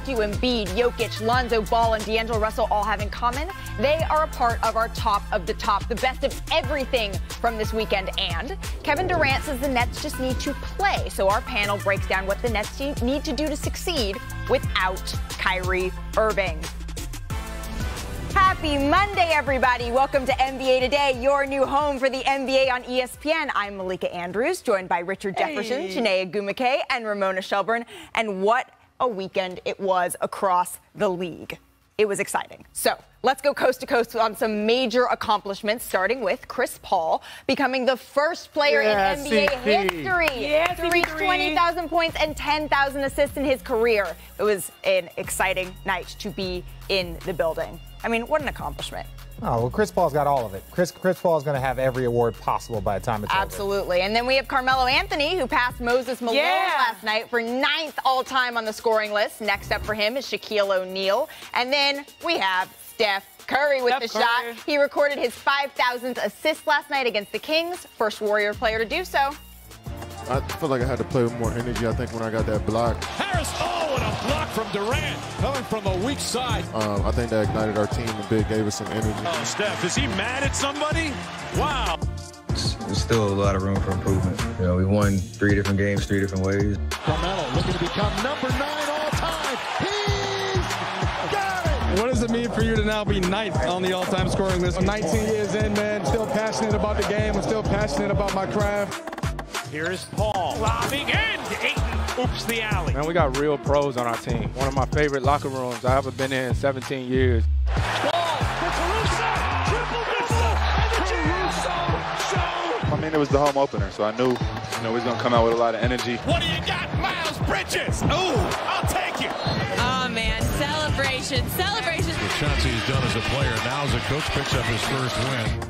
what do Embiid, Jokic, Lonzo Ball, and D'Angelo Russell all have in common? They are a part of our top of the top, the best of everything from this weekend. And Kevin Durant says the Nets just need to play. So our panel breaks down what the Nets need to do to succeed without Kyrie Irving. Happy Monday, everybody. Welcome to NBA Today, your new home for the NBA on ESPN. I'm Malika Andrews, joined by Richard Jefferson, Janae Agumake, and Ramona Shelburne. And what a weekend it was across the league. It was exciting. So let's go coast to coast on some major accomplishments, starting with Chris Paul becoming the first player in NBA history to reach 20,000 points and 10,000 assists in his career. It was an exciting night to be in the building. I mean, what an accomplishment. Oh, well, Chris Paul's got all of it. Chris Paul is going to have every award possible by the time it's over. Absolutely. And then we have Carmelo Anthony, who passed Moses Malone last night for 9th all-time on the scoring list. Next up for him is Shaquille O'Neal. And then we have Steph Curry with the shot. He recorded his 5,000th assist last night against the Kings. First Warrior player to do so. I feel like I had to play with more energy, I think, when I got that block. Harris, and a block from Durant, coming from a weak side. I think that ignited our team a bit, gave us some energy. Oh, Steph, is he mad at somebody? Wow. There's still a lot of room for improvement. You know, we won 3 different games, 3 different ways. Carmelo looking to become number 9 all time. He's got it! What does it mean for you to now be 9th on the all-time scoring list? I'm 19 years in, man, still passionate about the game. I'm still passionate about my craft. Here's Paul, lobbing in. Ayton oops the alley. Man, we got real pros on our team. One of my favorite locker rooms I haven't been in 17 years. Ball for Caruso, triple missile, and the Caruso show. I mean, it was the home opener, so I knew, he was going to come out with a lot of energy. What do you got, Miles Bridges? Ooh, I'll take it. Oh, man, celebration. What Chauncey's done as a player, now as a coach, picks up his first win.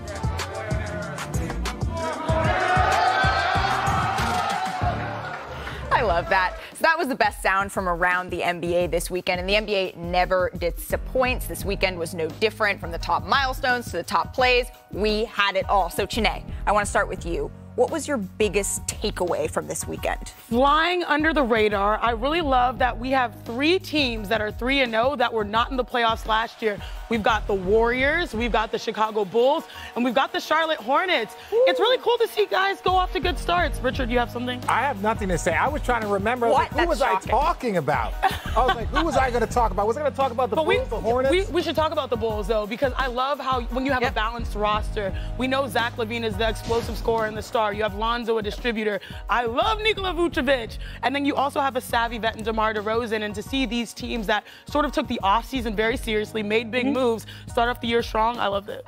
I love that. So that was the best sound from around the NBA this weekend, and the NBA never disappoints. This weekend was no different. From the top milestones to the top plays, we had it all. So, Chene, I want to start with you. What was your biggest takeaway from this weekend? Flying under the radar. I really love that we have 3 teams that are 3-0 that were not in the playoffs last year. We've got the Warriors, we've got the Chicago Bulls, and we've got the Charlotte Hornets. Ooh. It's really cool to see guys go off to good starts. Richard, you have something? I have nothing to say. I was trying to remember, who was I talking about? I was like, who was I going to talk about? Was I going to talk about the Bulls, the Hornets? We should talk about the Bulls, though, because I love how when you have a balanced roster, we know Zach LaVine is the explosive scorer and the star. You have Lonzo, a distributor. I love Nikola Vucevic. And then you also have a savvy vet in DeMar DeRozan. And to see these teams that sort of took the offseason very seriously, made big moves, start off the year strong, I loved it.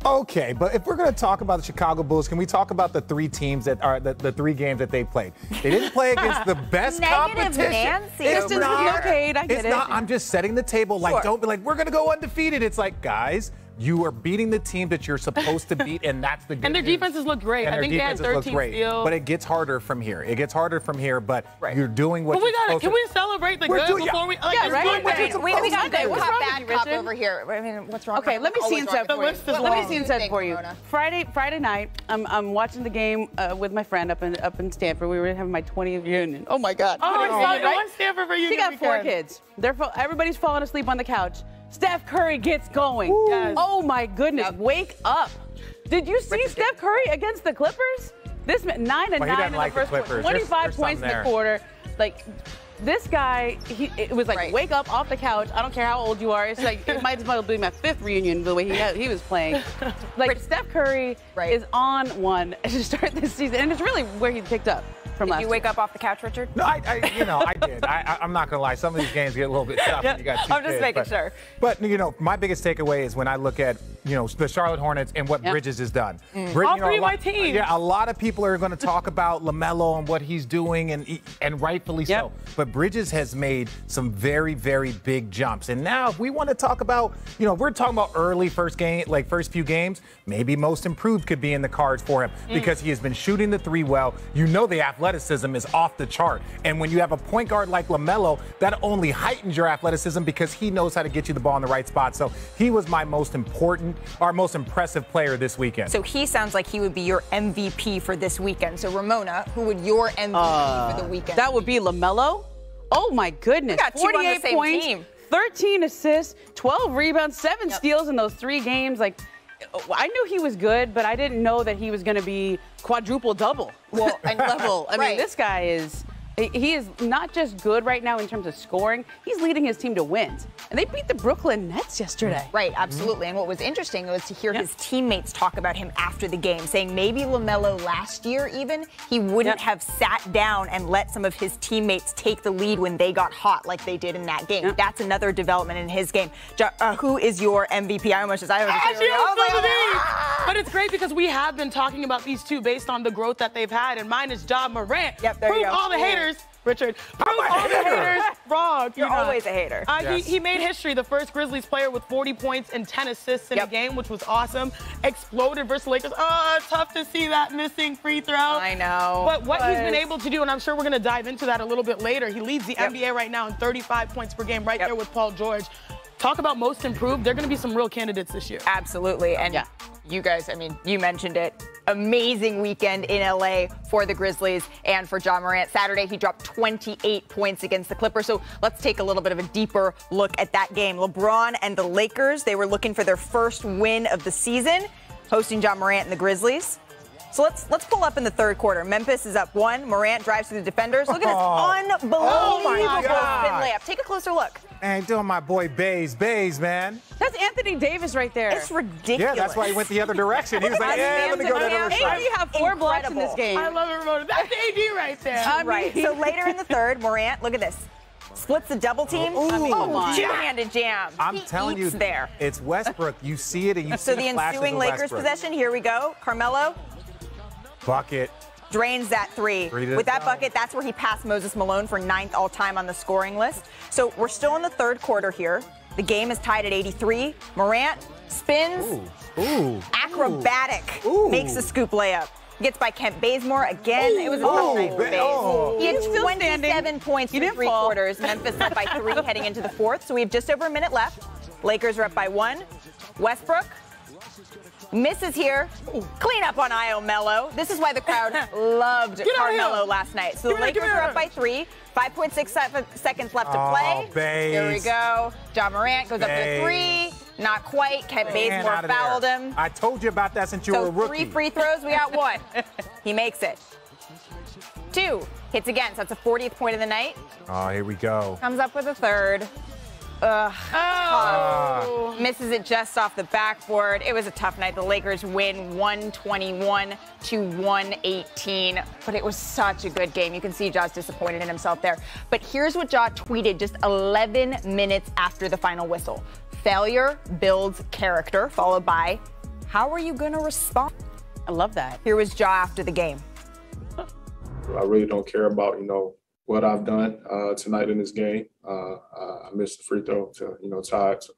Okay, but if we're going to talk about the Chicago Bulls, can we talk about the 3 teams that are the 3 games that they played? They didn't play against the best competition. Nancy. It's not. Okay, I get it. I'm just setting the table. Like, don't be like, we're going to go undefeated. It's like, guys, you are beating the team that you're supposed to beat, and that's the good And their news. defenses look great. And I think they had 13 steals. But it gets harder from here. It gets harder from here, but you're doing what you're supposed to. Can we celebrate the good before we... We got good. We'll have bad cop over here. I mean, what's wrong? Okay, let me see inside for you. Let me see inside for you. Friday night, I'm watching the game with my friend up in Stanford. We were having my 20th reunion. Oh, my God. Oh, my Stanford reunion. She got 4 kids. Everybody's falling asleep on the couch. Steph Curry gets going. Yes. Oh, my goodness. Wake up. Did you see Steph Curry against the Clippers? This man, 9 and 9 in the first quarter. 25 points in the quarter. Like, this guy, it was like, wake up off the couch. I don't care how old you are. It's like, it might as well be my 5th reunion the way he was playing. Like, Steph Curry is on one to start this season. And it's really where he picked up. Did you wake up off the couch, Richard? No, I did. I'm not going to lie. Some of these games get a little bit tough when you got 2 I'm just kids, making sure. But, my biggest takeaway is when I look at, the Charlotte Hornets and what Bridges has done. All 3 of my teams. Yeah, a lot of people are going to talk about LaMelo and what he's doing, and rightfully so. But Bridges has made some very, very big jumps. And now if we want to talk about, we're talking about early first few games, maybe most improved could be in the cards for him because he has been shooting the 3 well. The athleticism is off the chart. And when you have a point guard like LaMelo, that only heightens your athleticism because he knows how to get you the ball in the right spot. So he was my most impressive player this weekend. So he sounds like he would be your MVP for this weekend. So Ramona, who would your MVP for the weekend? That would be LaMelo. Oh, my goodness. We got 48 points, team. 13 assists, 12 rebounds, 7 steals in those 3 games. Like, I knew he was good, but I didn't know that he was going to be quadruple-double. Well, and level. I mean, this guy is... He is not just good right now in terms of scoring, he's leading his team to wins. And they beat the Brooklyn Nets yesterday. Right, absolutely. And what was interesting was to hear his teammates talk about him after the game, saying maybe LaMelo last year even, he wouldn't have sat down and let some of his teammates take the lead when they got hot like they did in that game. That's another development in his game. Who is your MVP? I almost just But it's great because we have been talking about these two based on the growth that they've had, and mine is Ja Morant. Yep, there Prove you go. all the haters, Richard. Prove all the haters wrong. You're always a hater. He made history, the first Grizzlies player with 40 points and 10 assists in a game, which was awesome. Exploded versus Lakers. Oh, tough to see that missing free throw. I know. But what he's been able to do, and I'm sure we're going to dive into that a little bit later, he leads the NBA right now in 35 points per game, right there with Paul George. Talk about most improved. They're going to be some real candidates this year. Absolutely. And you guys, I mean, you mentioned it. Amazing weekend in LA for the Grizzlies and for Ja Morant. Saturday, he dropped 28 points against the Clippers. So let's take a little bit of a deeper look at that game. LeBron and the Lakers, they were looking for their first win of the season, hosting Ja Morant and the Grizzlies. So let's pull up in the third quarter. Memphis is up 1. Morant drives through the defenders. Look at this unbelievable spin layup. Take a closer look. Man, doing my boy Bays, man. That's Anthony Davis right there. It's ridiculous. Yeah, that's why he went the other direction. He was like, let me go to the other side. AD have 4 blocks in this game. I love it, Ramona. That's AD right there. Right. So later in the third, Morant, look at this. Splits the double team. Two-handed jam. I'm telling you, there. It's Westbrook. You see it and you see So the ensuing Lakers possession, here we go. Carmelo. Bucket. Drains that 3. With that bucket, that's where he passed Moses Malone for 9th all-time on the scoring list. So we're still in the third quarter here. The game is tied at 83. Morant spins. Acrobatic. Makes the scoop layup. Gets by Kent Bazemore again. It was a tough night for Baze. He had 27 points in 3 quarters. Memphis up by 3 heading into the fourth. So we have just over a minute left. Lakers are up by 1. Westbrook misses here. Clean up on Io Mello. This is why the crowd loved Carmelo last night. So the Lakers are up by 3. 5.6 seconds left to play. Here we go. Ja Morant goes up for the 3. Not quite. Kent Bazemore fouled him. I told you about that since you were a rookie. 3 free throws. We got 1. He makes it. 2. Hits again. So that's a 40th point of the night. Oh, here we go. Comes up with a 3rd. Misses it just off the backboard. It was a tough night. The Lakers win 121-118. But it was such a good game. You can see Ja's disappointed in himself there. But here's what Ja tweeted just 11 minutes after the final whistle. Failure builds character, followed by, how are you going to respond? I love that. Here was Ja after the game. I really don't care about, what I've done tonight in this game. I missed the free throw to, tie it. So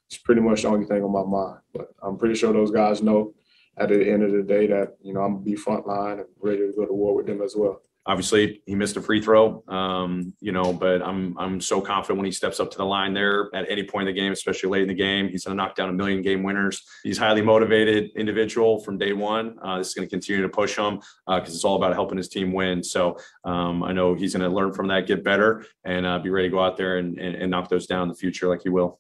it's pretty much the only thing on my mind. But I'm pretty sure those guys know at the end of the day that, I'm going to be front line and ready to go to war with them as well. Obviously, he missed a free throw, but I'm so confident when he steps up to the line there at any point in the game, especially late in the game. He's going to knock down 1 million game winners. He's a highly motivated individual from day one. This is going to continue to push him because it's all about helping his team win. So I know he's going to learn from that, get better, and be ready to go out there and knock those down in the future like he will.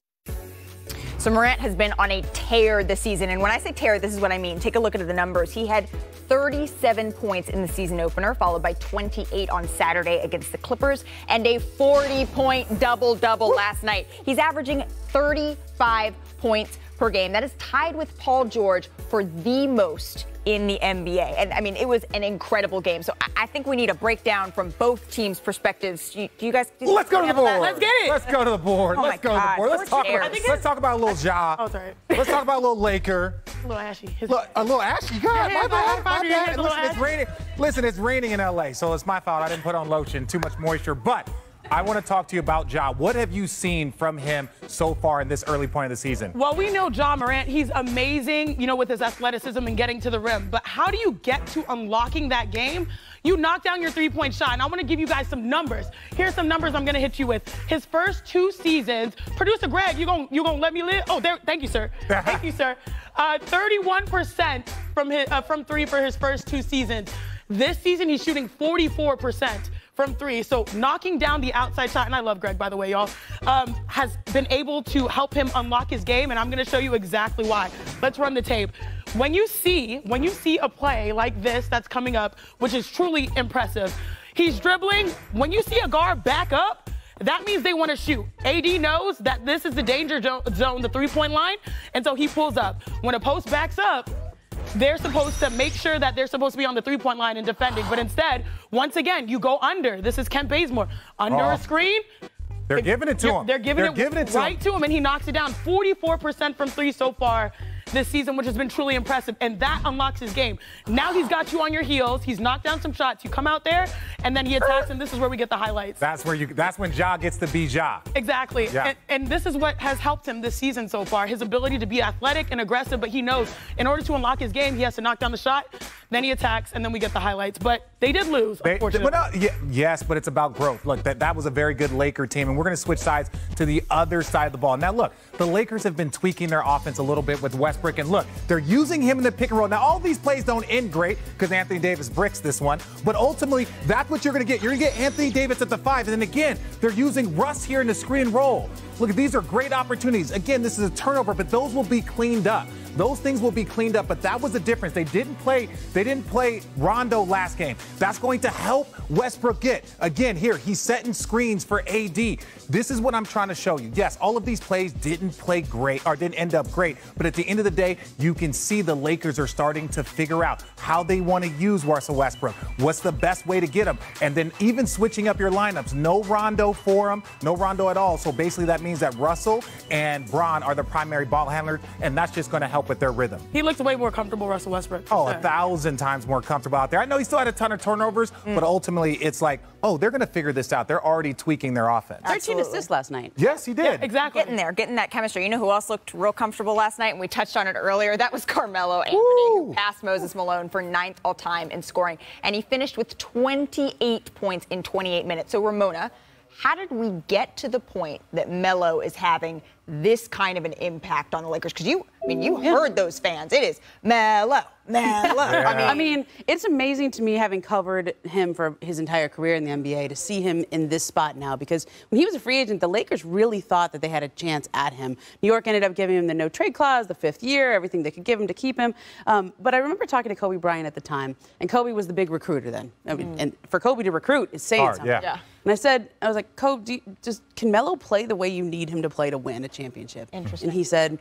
So Morant has been on a tear this season. And when I say tear, this is what I mean. Take a look at the numbers. He had 37 points in the season opener, followed by 28 on Saturday against the Clippers, and a 40-point double-double last night. He's averaging 35 points per game. That is tied with Paul George for the most in the NBA. And I mean, it was an incredible game. So I think we need a breakdown from both teams' perspectives. Do you guys? Let's go to the board. Let's get it. Let's go to the board. Let's go to the board. Let's talk about a little Ja. Oh, sorry. Let's talk about a little Laker. A little ashy. A little ashy. God, my bad. Listen, it's raining. Listen, it's raining in LA, so it's my fault. I didn't put on lotion. Too much moisture. But I want to talk to you about Ja. What have you seen from him so far in this early point of the season? Well, we know Ja Morant, he's amazing, with his athleticism and getting to the rim. But how do you get to unlocking that game? You knock down your three-point shot. And I want to give you guys some numbers. Here's some numbers I'm going to hit you with. His first 2 seasons, producer Greg, you gonna let me live? Oh, there. Thank you, sir. Thank you, sir. 31% from 3 for his first 2 seasons. This season, he's shooting 44%. from 3. So knocking down the outside shot, and I love Greg, by the way, y'all, has been able to help him unlock his game, and I'm going to show you exactly why. Let's run the tape. When you see a play like this that's coming up, which is truly impressive, he's dribbling. When you see a guard back up, that means they want to shoot. AD knows that this is the danger zone, the three-point line, and so he pulls up. When a post backs up, they're supposed to make sure that they're supposed to be on the three-point line and defending. But instead, once again, you go under. This is Kent Bazemore. Under a screen. They're giving it to him. They're giving it right to him, and he knocks it down. 44% from 3 so far this season, which has been truly impressive, and that unlocks his game. Now he's got you on your heels. He's knocked down some shots. You come out there, and then he attacks, and this is where we get the highlights. That's when Ja gets to be Ja. Exactly. Yeah. And this is what has helped him this season so far, his ability to be athletic and aggressive, but he knows in order to unlock his game, he has to knock down the shot, then he attacks, and then we get the highlights. But they did lose, unfortunately. Yes, but it's about growth. Look, that was a very good Laker team, and we're going to switch sides to the other side of the ball. Now, look, the Lakers have been tweaking their offense a little bit with Westbrook, and look, they're using him in the pick and roll. Now, all these plays don't end great because Anthony Davis bricks this one, but ultimately, that's what you're going to get. You're going to get Anthony Davis at the 5, and then again, they're using Russ here in the screen and roll. Look, these are great opportunities. Again, this is a turnover, but those will be cleaned up. Those things will be cleaned up, but that was the difference. They didn't play Rondo last game. That's going to help Westbrook get. Again, here, he's setting screens for AD. This is what I'm trying to show you. Yes, all of these plays didn't play great or didn't end up great, but at the end of the day, you can see the Lakers are starting to figure out how they want to use Russell Westbrook. What's the best way to get him? And then even switching up your lineups. No Rondo for him, no Rondo at all. So basically that means that Russell and Bron are the primary ball handlers, and that's just going to help with their rhythm. He looks way more comfortable, Russell Westbrook. Oh, 1,000 times more comfortable out there. I know he still had a ton of turnovers, but ultimately it's like, oh, they're going to figure this out. They're already tweaking their offense. 13 assists last night. Yes, he did. Yeah, exactly. Getting that chemistry. You know who else looked real comfortable last night, and we touched on it earlier? That was Carmelo Anthony, who passed Moses Malone for 9th all-time in scoring, and he finished with 28 points in 28 minutes. So, Ramona, how did we get to the point that Melo is having this kind of an impact on the Lakers? Because you heard those fans. It is Melo. I mean, it's amazing to me, having covered him for his entire career in the NBA, to see him in this spot now. Because when he was a free agent, the Lakers really thought that they had a chance at him. New York ended up giving him the no-trade clause, the 5th year, everything they could give him to keep him. But I remember talking to Kobe Bryant at the time, and Kobe was the big recruiter then. I mean, and for Kobe to recruit is saying something. Yeah. And I was like, Kobe, can Melo play the way you need him to play to win a championship? Interesting. And he said,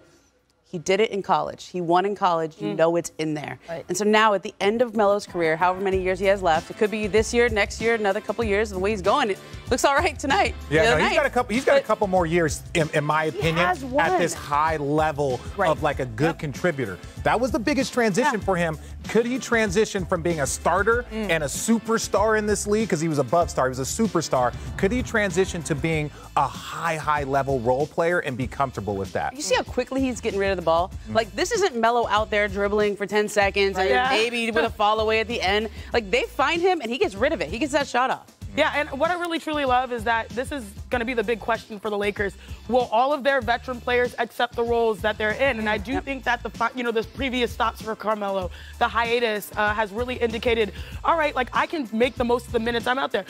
he did it in college. He won in college. You know it's in there. Right. And so now at the end of Melo's career, however many years he has left, it could be this year, next year, another couple years. The way he's going, it looks all right tonight. Yeah, no, he's got a couple more years, in my opinion, at this high level of like a good contributor. That was the biggest transition for him. Could he transition from being a starter and a superstar in this league, because he was above star, he was a superstar? Could he transition to being a high level role player and be comfortable with that? You see how quickly he's getting rid of the ball? Like, this isn't Melo out there dribbling for 10 seconds and maybe with a fall away at the end. Like, they find him and he gets rid of it. He gets that shot off. Yeah, and what I really truly love is that this is going to be the big question for the Lakers. Will all of their veteran players accept the roles that they're in? And I do think that the previous stops for Carmelo, the hiatus, has really indicated, all right, like, I can make the most of the minutes I'm out there.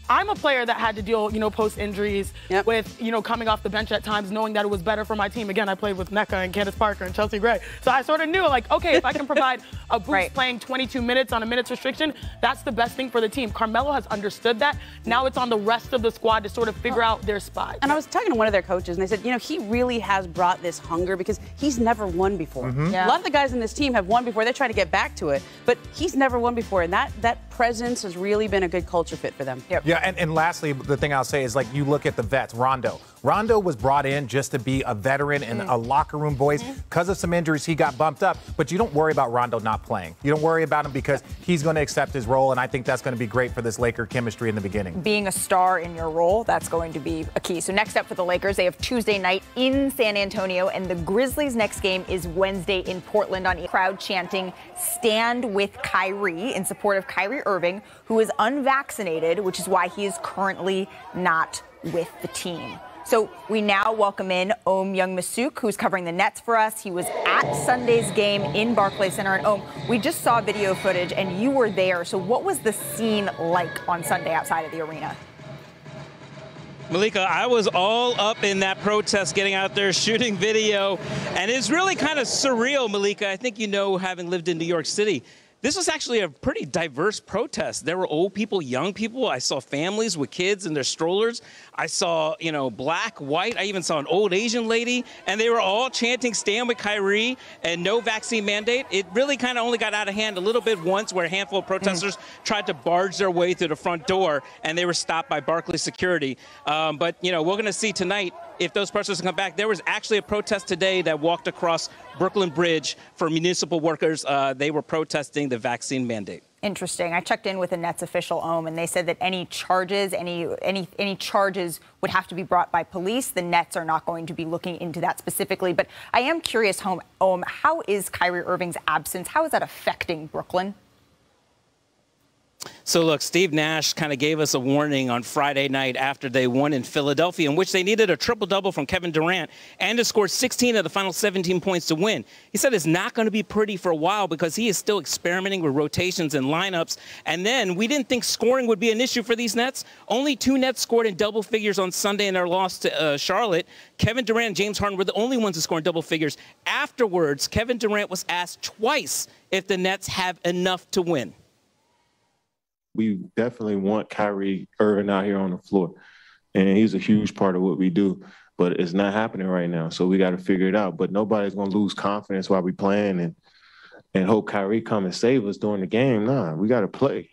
I'm a player that had to deal, post injuries with, coming off the bench at times, knowing that it was better for my team. Again, I played with Nneka and Candace Parker and Chelsea Gray. So I sort of knew, like, okay, if I can provide a boost playing 22 minutes on a minutes restriction, that's the best thing for the team. Carmelo has understood that. Now it's on the rest of the squad to sort of figure out their spot. And I was talking to one of their coaches, and they said, he really has brought this hunger because he's never won before. A lot of the guys in this team have won before. They're trying to get back to it, but he's never won before, and that presence has really been a good culture fit for them. Yeah, and lastly, the thing I'll say is, like, you look at the vets. Rondo was brought in just to be a veteran and a locker room voice. Because of some injuries, he got bumped up. But you don't worry about Rondo not playing. You don't worry about him because he's going to accept his role, and I think that's going to be great for this Laker chemistry in the beginning. Being a star in your role, that's going to be a key. So next up for the Lakers, they have Tuesday night in San Antonio, and the Grizzlies' next game is Wednesday in Portland. On crowd chanting, "Stand with Kyrie," in support of Kyrie Irving, who is unvaccinated, which is why he is currently not with the team. So we now welcome in Youngmisuk, who's covering the Nets for us. He was at Sunday's game in Barclays Center. And we just saw video footage, and you were there. So what was the scene like on Sunday outside of the arena? Malika, I was all up in that protest, getting out there, shooting video. And it's really kind of surreal, Malika. I think you know, having lived in New York City, this was actually a pretty diverse protest. There were old people, young people. I saw families with kids in their strollers. I saw, you know, black, white. I even saw an old Asian lady. And they were all chanting, "Stand with Kyrie," and no vaccine mandate. It really kind of only got out of hand a little bit once, where a handful of protesters tried to barge their way through the front door, and they were stopped by Barclays security. But, you know, we're going to see tonight if those protesters come back. There was actually a protest today that walked across Brooklyn Bridge for municipal workers. They were protesting the vaccine mandate. Interesting. I checked in with a Nets official, and they said that any charges, any charges would have to be brought by police. The Nets are not going to be looking into that specifically. But I am curious, how is Kyrie Irving's absence? How is that affecting Brooklyn? So, look, Steve Nash kind of gave us a warning on Friday night after they won in Philadelphia, in which they needed a triple-double from Kevin Durant and to score 16 of the final 17 points to win. He said it's not going to be pretty for a while because he is still experimenting with rotations and lineups. And then we didn't think scoring would be an issue for these Nets. Only 2 Nets scored in double figures on Sunday in their loss to Charlotte. Kevin Durant and James Harden were the only ones to score in double figures. Afterwards, Kevin Durant was asked twice if the Nets have enough to win. We definitely want Kyrie Irving out here on the floor, and he's a huge part of what we do, but it's not happening right now, so we got to figure it out. But nobody's going to lose confidence while we playing and hope Kyrie come and save us during the game. Nah, we got to play.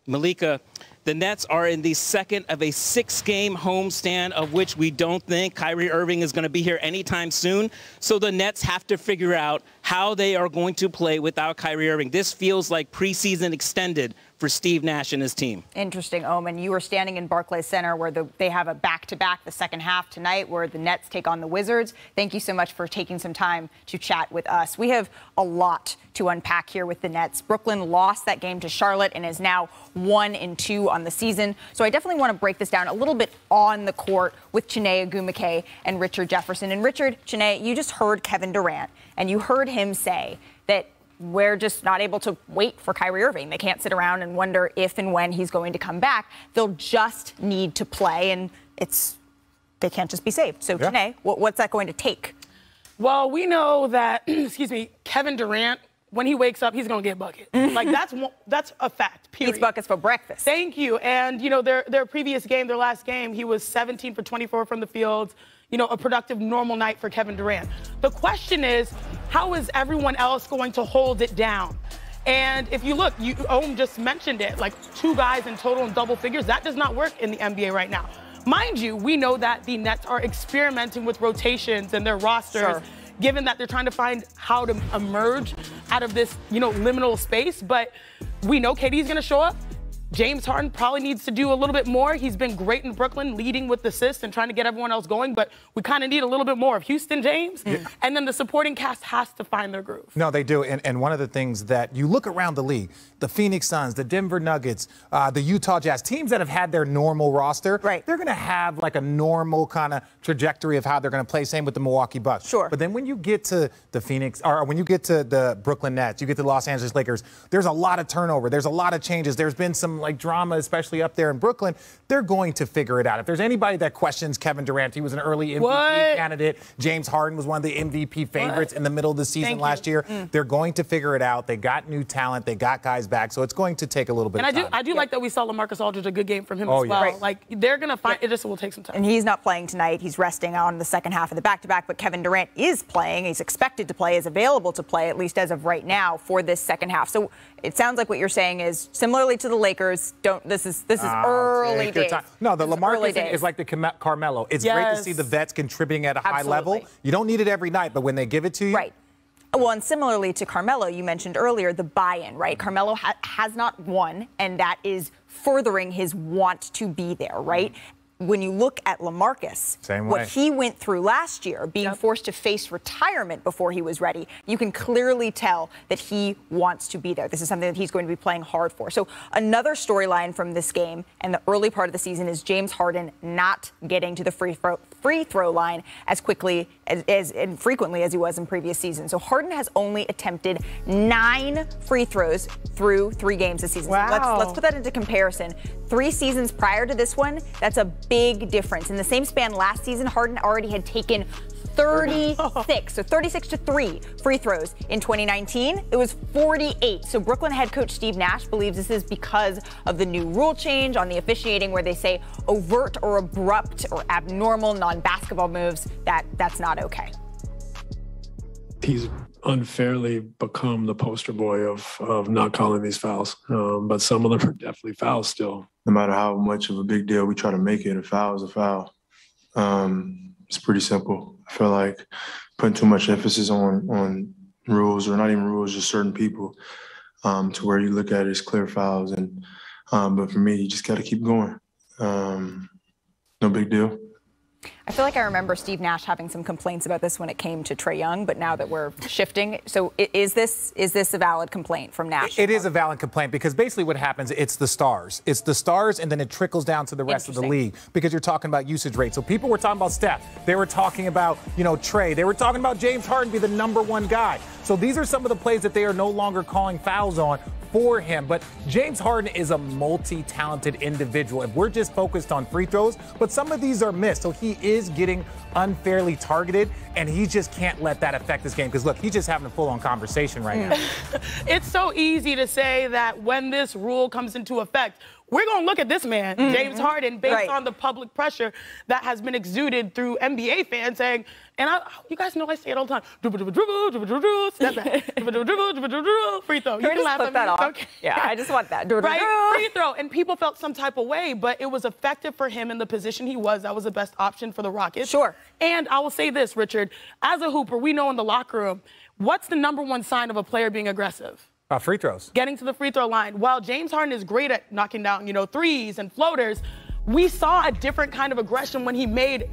Malika, the Nets are in the second of a 6-game homestand, of which we don't think Kyrie Irving is going to be here anytime soon. So the Nets have to figure out how they are going to play without Kyrie Irving. This feels like preseason extended for Steve Nash and his team. Interesting, Omen. You were standing in Barclays Center where they have a back-to-back the second half tonight where the Nets take on the Wizards. Thank you so much for taking some time to chat with us. We have a lot to unpack here with the Nets. Brooklyn lost that game to Charlotte and is now 1-2 on the season. So I definitely want to break this down a little bit on the court with Chiney Ogwumike and Richard Jefferson. And Richard, Chiney, you just heard Kevin Durant, and you heard him say that we're just not able to wait for Kyrie Irving. They can't sit around and wonder if and when he's going to come back. They'll just need to play, and they can't just be saved. So, yeah. Chiney, what's that going to take? Well, we know that, excuse me, Kevin Durant, when he wakes up, he's going to get a bucket. Like, that's a fact, period. Eats buckets for breakfast. Thank you. And, you know, their previous game, their last game, he was 17 for 24 from the field. You know, a productive, normal night for Kevin Durant. The question is, how is everyone else going to hold it down? And if you look, Ohm just mentioned it, like 2 guys in total in double figures. That does not work in the NBA right now. Mind you, we know that the Nets are experimenting with rotations and their rosters, sure, given that they're trying to find how to emerge out of this, you know, liminal space. But we know KD's going to show up. James Harden probably needs to do a little bit more. He's been great in Brooklyn, leading with assists and trying to get everyone else going, but we kind of need a little bit more of Houston James. Yeah. And then the supporting cast has to find their groove. No, they do. And one of the things that you look around the league, the Phoenix Suns, the Denver Nuggets, the Utah Jazz, teams that have had their normal roster, right, they're going to have like a normal kind of trajectory of how they're going to play. Same with the Milwaukee Bucks. Sure. But then when you get to the Phoenix, or when you get to the Brooklyn Nets, you get to the Los Angeles Lakers, there's a lot of turnover. There's a lot of changes. There's been some like drama, especially up there in Brooklyn. They're going to figure it out. If there's anybody that questions Kevin Durant, he was an early MVP candidate. James Harden was one of the MVP favorites in the middle of the season last year. They're going to figure it out. They got new talent. They got guys back. So it's going to take a little bit of time. I do like that we saw LaMarcus Aldridge, a good game from him as well. Yeah. Right. Like, they're going to find it, just will take some time. And he's not playing tonight. He's resting on the second half of the back-to-back. But Kevin Durant is playing. He's expected to play, is available to play, at least as of right now, for this second half. So it sounds like what you're saying is, similarly to the Lakers, this is early days. No, the LaMarcus thing is like the Carmelo. It's great to see the vets contributing at a high level. You don't need it every night, but when they give it to you. Right. Well, and similarly to Carmelo, you mentioned earlier the buy-in, right? Carmelo has not won, and that is furthering his want to be there, right? when you look at LaMarcus, what he went through last year, being forced to face retirement before he was ready, you can clearly tell that he wants to be there. This is something that he's going to be playing hard for. So another storyline from this game and the early part of the season is James Harden not getting to the free throw line as quickly and frequently as he was in previous seasons. So Harden has only attempted 9 free throws through 3 games this season. Wow. So let's put that into comparison. 3 seasons prior to this one, that's a big difference. In the same span last season, Harden already had taken 36, so 36 to 3 free throws. In 2019, it was 48. So Brooklyn head coach Steve Nash believes this is because of the new rule change on the officiating where they say overt or abrupt or abnormal non-basketball moves, that's not okay. He's unfairly become the poster boy of not calling these fouls. But some of them are definitely fouls still. No matter how much of a big deal we try to make it, a foul is a foul. It's pretty simple. I feel like putting too much emphasis on rules, or not even rules, just certain people, to where you look at it as clear fouls. And but for me, you just got to keep going. No big deal. I feel like I remember Steve Nash having some complaints about this when it came to Trae Young, but now that we're shifting, so is this a valid complaint from Nash? It is a valid complaint because basically what happens, it's the stars. It's the stars, and then it trickles down to the rest of the league because you're talking about usage rate. So people were talking about Steph. They were talking about, Trae. They were talking about James Harden be the #1 guy. So these are some of the plays that they are no longer calling fouls on for him. But James Harden is a multi-talented individual. If we're just focused on free throws, but some of these are missed. So he is getting unfairly targeted, and he just can't let that affect his game. Because, look, he's just having a full-on conversation right now. It's so easy to say that when this rule comes into effect, we're going to look at this man, James Harden, based on the public pressure that has been exuded through NBA fans saying, and you guys know I say it all the time, dribble, step back, free throw. You can laugh at that off. Okay. Yeah, I just want that. Right, free throw. And people felt some type of way, but it was effective for him in the position he was. That was the best option for the Rockets. Sure. And I will say this, Richard, as a hooper, we know in the locker room, what's the #1 sign of a player being aggressive? Free throws. Getting to the free throw line. While James Harden is great at knocking down, threes and floaters, we saw a different kind of aggression when he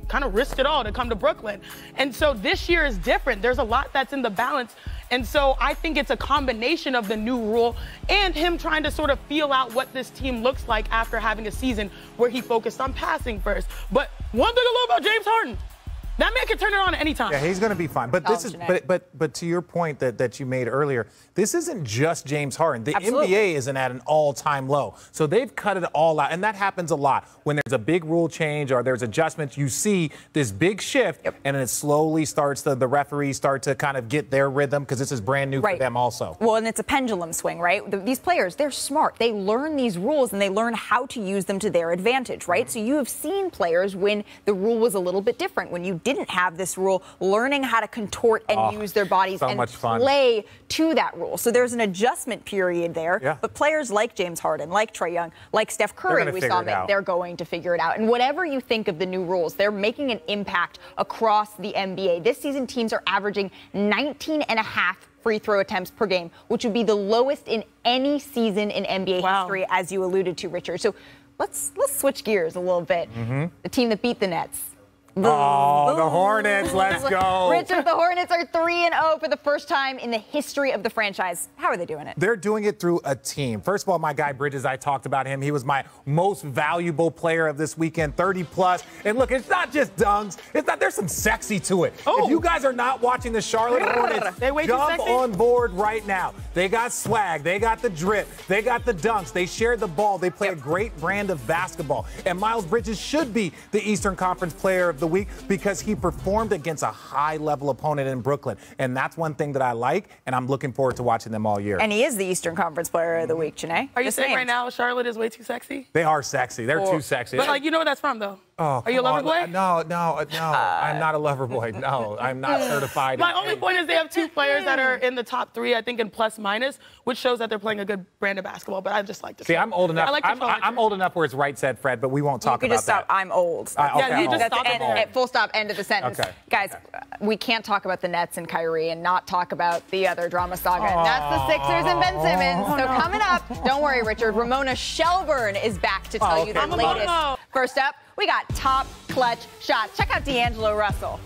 kind of risked it all to come to Brooklyn. And so this year is different. There's a lot that's in the balance. And so I think it's a combination of the new rule and him trying to sort of feel out what this team looks like after having a season where he focused on passing first. But one thing I love about James Harden, that man can turn it on at any time. Yeah, he's going to be fine. But this is, but to your point that you made earlier, this isn't just James Harden. The NBA isn't at an all-time low, so they've cut it all out, and that happens a lot when there's a big rule change or there's adjustments. You see this big shift, and then it slowly starts. The referees start to kind of get their rhythm because this is brand new for them also. Well, and it's a pendulum swing, right? These players, they're smart. They learn these rules and they learn how to use them to their advantage, right? So you have seen players when the rule was a little bit different, when you didn't have this rule, learning how to contort and use their bodies and play to that rule. So there's an adjustment period there. Yeah. But players like James Harden, like Trae Young, like Steph Curry, we saw that they're going to figure it out. And whatever you think of the new rules, they're making an impact across the NBA. This season, teams are averaging 19.5 free throw attempts per game, which would be the lowest in any season in NBA history, as you alluded to, Richard. So let's switch gears a little bit. The team that beat the Nets. Oh, the Hornets, let's go. Richard, the Hornets are 3-0 for the first time in the history of the franchise. How are they doing it? They're doing it through a team. First of all, my guy Bridges, I talked about him. He was my most valuable player of this weekend, 30+. And look, it's not just dunks. There's some sexy to it. If you guys are not watching the Charlotte Hornets, jump on board right now. They got swag. They got the drip. They got the dunks. They share the ball. They play a great brand of basketball. And Miles Bridges should be the Eastern Conference Player of the Week because he performed against a high-level opponent in Brooklyn. And that's one thing that I like, and I'm looking forward to watching them all year. And he is the Eastern Conference Player of the Week, Janae. Are you saying right now Charlotte is way too sexy? They are sexy. They're too sexy. But, you know where that's from, though? Oh, are you a lover boy? No. I'm not a lover boy. No, I'm not certified. My only point is they have 2 players that are in the top 3, I think, in plus-minus, which shows that they're playing a good brand of basketball. But I just like to see. I'm old enough. I'm old enough where it's right said, Fred, but we won't talk about that. You can just stop. I'm old. Yeah, you just stop it. Full stop. End of the sentence. Okay. Guys, we can't talk about the Nets and Kyrie and not talk about the other drama saga. And that's the Sixers and Ben Simmons. So coming up, don't worry, Richard. Ramona Shelburne is back to tell you the latest. First up, we got top clutch shots. Check out D'Angelo Russell.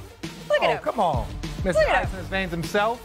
Look at him. Come on. Mr. Ice in his veins himself.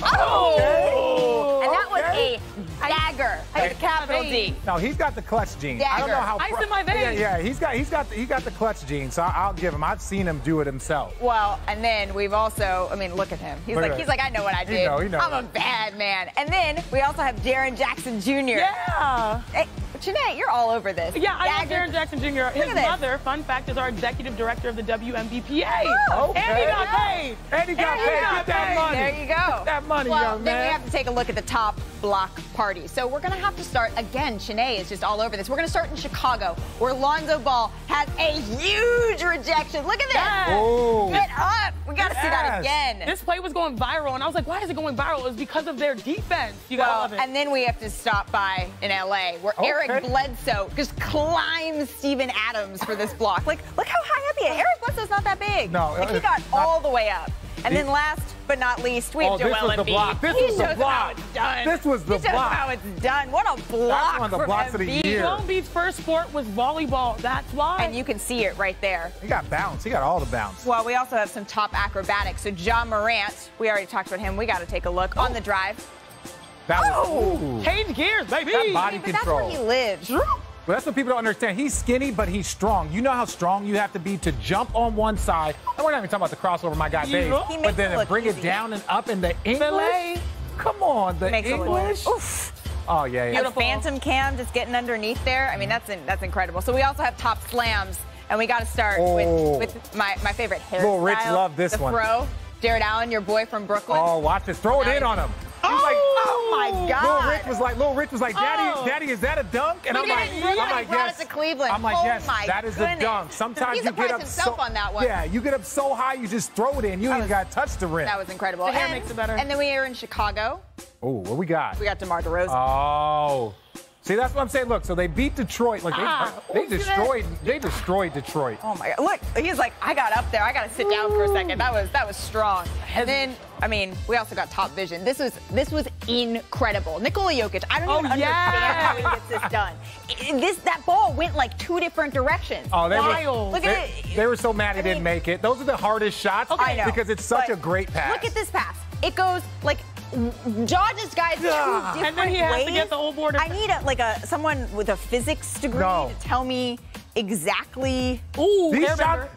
Oh! And that was a dagger. A capital D. No, he's got the clutch gene. Dagger. I don't know how. Ice in my veins. Yeah, he got the clutch gene. So I'll give him. I've seen him do it himself. Well, and then we've also, I mean, look at him. He's like, I know what I did. He knows. I'm a bad man. And then we also have Jaren Jackson Jr. Yeah. Hey, Janae, you're all over this. Yeah, I love Jaren Jackson Jr. His mother, fun fact, is our executive director of the WNBPA. Oh, okay. And he got paid. And he got paid. Get that money. There you go. Get that money, young man. Then we have to take a look at the top block party. So we're going to have to start, again, Shanae is just all over this. We're going to start in Chicago, where Lonzo Ball has a huge rejection. Look at this. Yes. Oh. Get up. We got to see that again. This play was going viral, and I was like, why is it going viral? It was because of their defense. You got to love it. And then we have to stop by in LA, where Eric Bledsoe just climbs Steven Adams for this block. Like, look how high up he is. Eric Bledsoe's not that big. No. Like, he got all the way up. And then last but not least, we have Joel Embiid. This was the block. This was the block. He shows how it's done. What a block. That's one of the blocks of the year. Joel Embiid's first sport was volleyball. That's why. And you can see it right there. He got bounce. He got all the bounce. Well, we also have some top acrobatics. So Ja Morant, we already talked about him. We got to take a look on the drive. That was change gears, baby. That body but control. That's where he lives. But that's what people don't understand. He's skinny, but he's strong. You know how strong you have to be to jump on one side. And we're not even talking about the crossover, my guy, Dave. But then to bring it down and up in the English. Come on, the English. Oof. Oh, yeah. And Phantom Cam just getting underneath there. I mean, that's incredible. So we also have top slams. And we got to start with my favorite hairstyle. Little Rich loved this one. The fro. Jared Allen, your boy from Brooklyn. Oh, watch this. Throw it in on him. He's like, oh my God! Little Rich was like, Daddy, is that a dunk? And I'm like, yes. To Cleveland. I'm like, yes, that is a dunk. Sometimes you get up so on that one. Yeah, you get up so high, you just throw it in. You ain't got to touch the rim. That was incredible. The hair makes it better. And then we are in Chicago. Oh, what we got? We got DeMar DeRozan. Oh. See, that's what I'm saying. Look, so they beat Detroit. Like they destroyed Detroit. Oh my God! Look, he's like, I got up there. I got to sit down for a second. That was strong. And then, I mean, we also got top vision. This was incredible. Nikola Jokic. I don't even understand how he gets this done. That ball went like two different directions. Oh, Look at it. They were so mad he didn't make it. Those are the hardest shots because it's such a great pass. Look at this pass. It goes like. Dodges guys two different ways. And then he has to get the whole board. I need someone with a physics degree to tell me exactly. Ooh,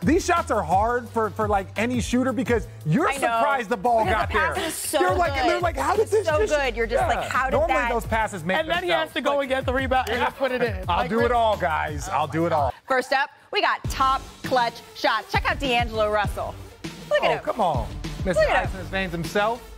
these shots are hard for like any shooter because you're surprised the ball got there. Is so they're good. like, how did this? So good. You're just like, how did Normally that? Those passes make. And then he has to go and get the rebound and put it in. I'll do it all, guys. I'll do it all. First up, we got top clutch shots. Check out D'Angelo Russell. Look at him. Come on, Mr. Ice in his veins himself.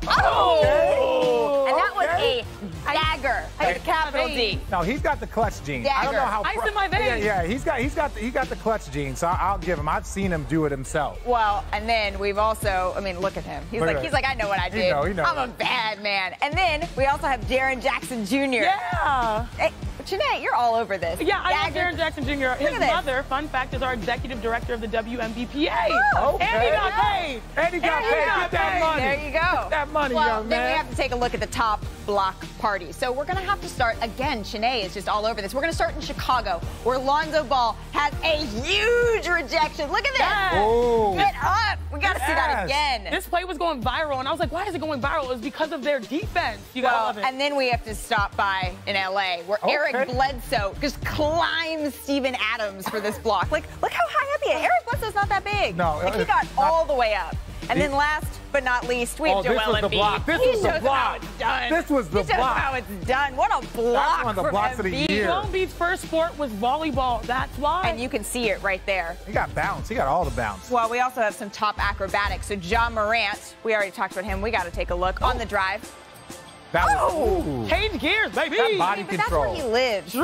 Oh! And that was a dagger. A capital D. No, he's got the clutch gene. Dagger. I don't know how. Ice in my veins. Yeah, he got the clutch gene. So I'll give him. I've seen him do it himself. Well, and then we've also, I mean, look at him. He's like, I know what I did. He knows. I'm a bad man. And then we also have Jaren Jackson Jr. Yeah. Hey, Janae, you're all over this. Yeah, I love Jaren Jackson Jr. His mother, fun fact, is our executive director of the WNBPA. Okay. And he got paid. And he got paid. Get that money. There you go. Get that money, young man. Then we have to take a look at the top block party. So we're going to have to start, again, Shanae is just all over this. We're going to start in Chicago, where Lonzo Ball has a huge rejection. Look at this. Yes. Get up. We got to see that again. This play was going viral, and I was like, why is it going viral? It was because of their defense. You got to love it. And then we have to stop by in LA, where Eric Bledsoe just climbs Steven Adams for this block. Like, look how high up he is. Eric Bledsoe's not that big. No. Like, he got all the way up. And then last but not least, we have Joel Embiid. This was the block. This was the block. He shows how it's done. What a block. That's one of the blocks of the year. Joel Embiid's first sport was volleyball. That's why. And you can see it right there. He got bounce. He got all the bounce. Well, we also have some top acrobatics. So Ja Morant, we already talked about him. We got to take a look on the drive. That was change gears, baby. That body control. That's where he lives.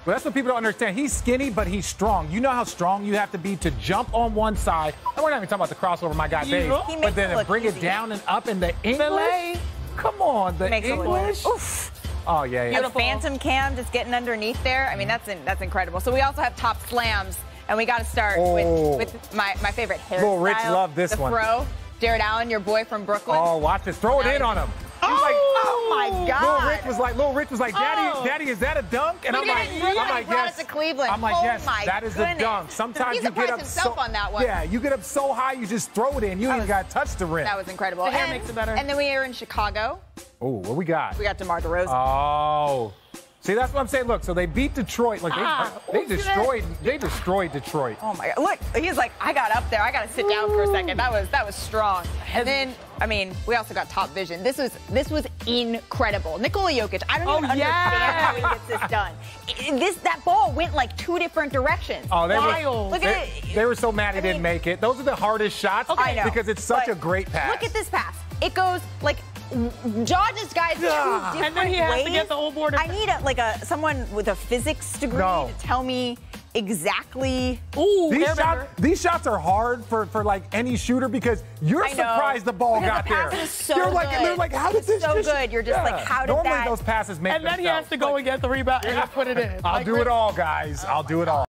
But that's what people don't understand. He's skinny, but he's strong. You know how strong you have to be to jump on one side. And we're not even talking about the crossover, my guy, Dave. But then to bring it down and up in the English. Come on, the English. Oof. Oh, yeah. And Phantom Cam just getting underneath there. I mean, that's incredible. So we also have top slams. And we got to start with my favorite hairstyle. Little Rich loved this one. The fro. Jared Allen, your boy from Brooklyn. Oh, watch this. Throw it in on him. He's like, Oh my God. Lil Rich was like, Daddy, is that a dunk? And I'm like, yes. Cleveland. I'm like, yes, that is a dunk. Sometimes you get up on that one. Yeah, you get up so high, you just throw it in. You ain't even got to touch the rim. That was incredible. The hair makes it better. And then we are in Chicago. Oh, what we got? We got DeMar DeRozan. Oh. See, that's what I'm saying. Look, so they beat Detroit. Look, they destroyed Detroit. Oh my God! Look, he's like, I got up there. I got to sit down for a second. That was strong. And then, I mean, we also got top vision. This was incredible. Nikola Jokic. I don't even understand how he gets this done. That ball went like 2 different directions. Oh, Look at it. They were so mad he didn't make it. Those are the hardest shots because it's such a great pass. Look at this pass. It goes like. Dodges guys 2 different ways. And then he has to get the old board. I need someone with a physics degree to tell me exactly. Ooh, these shots are hard for like any shooter because you're surprised the ball got there. Is so they're like, how did this? So good. You're just like, how did Normally those passes make. And then he has to go and get the rebound and put it in. I'll do it all, guys. I'll do it all.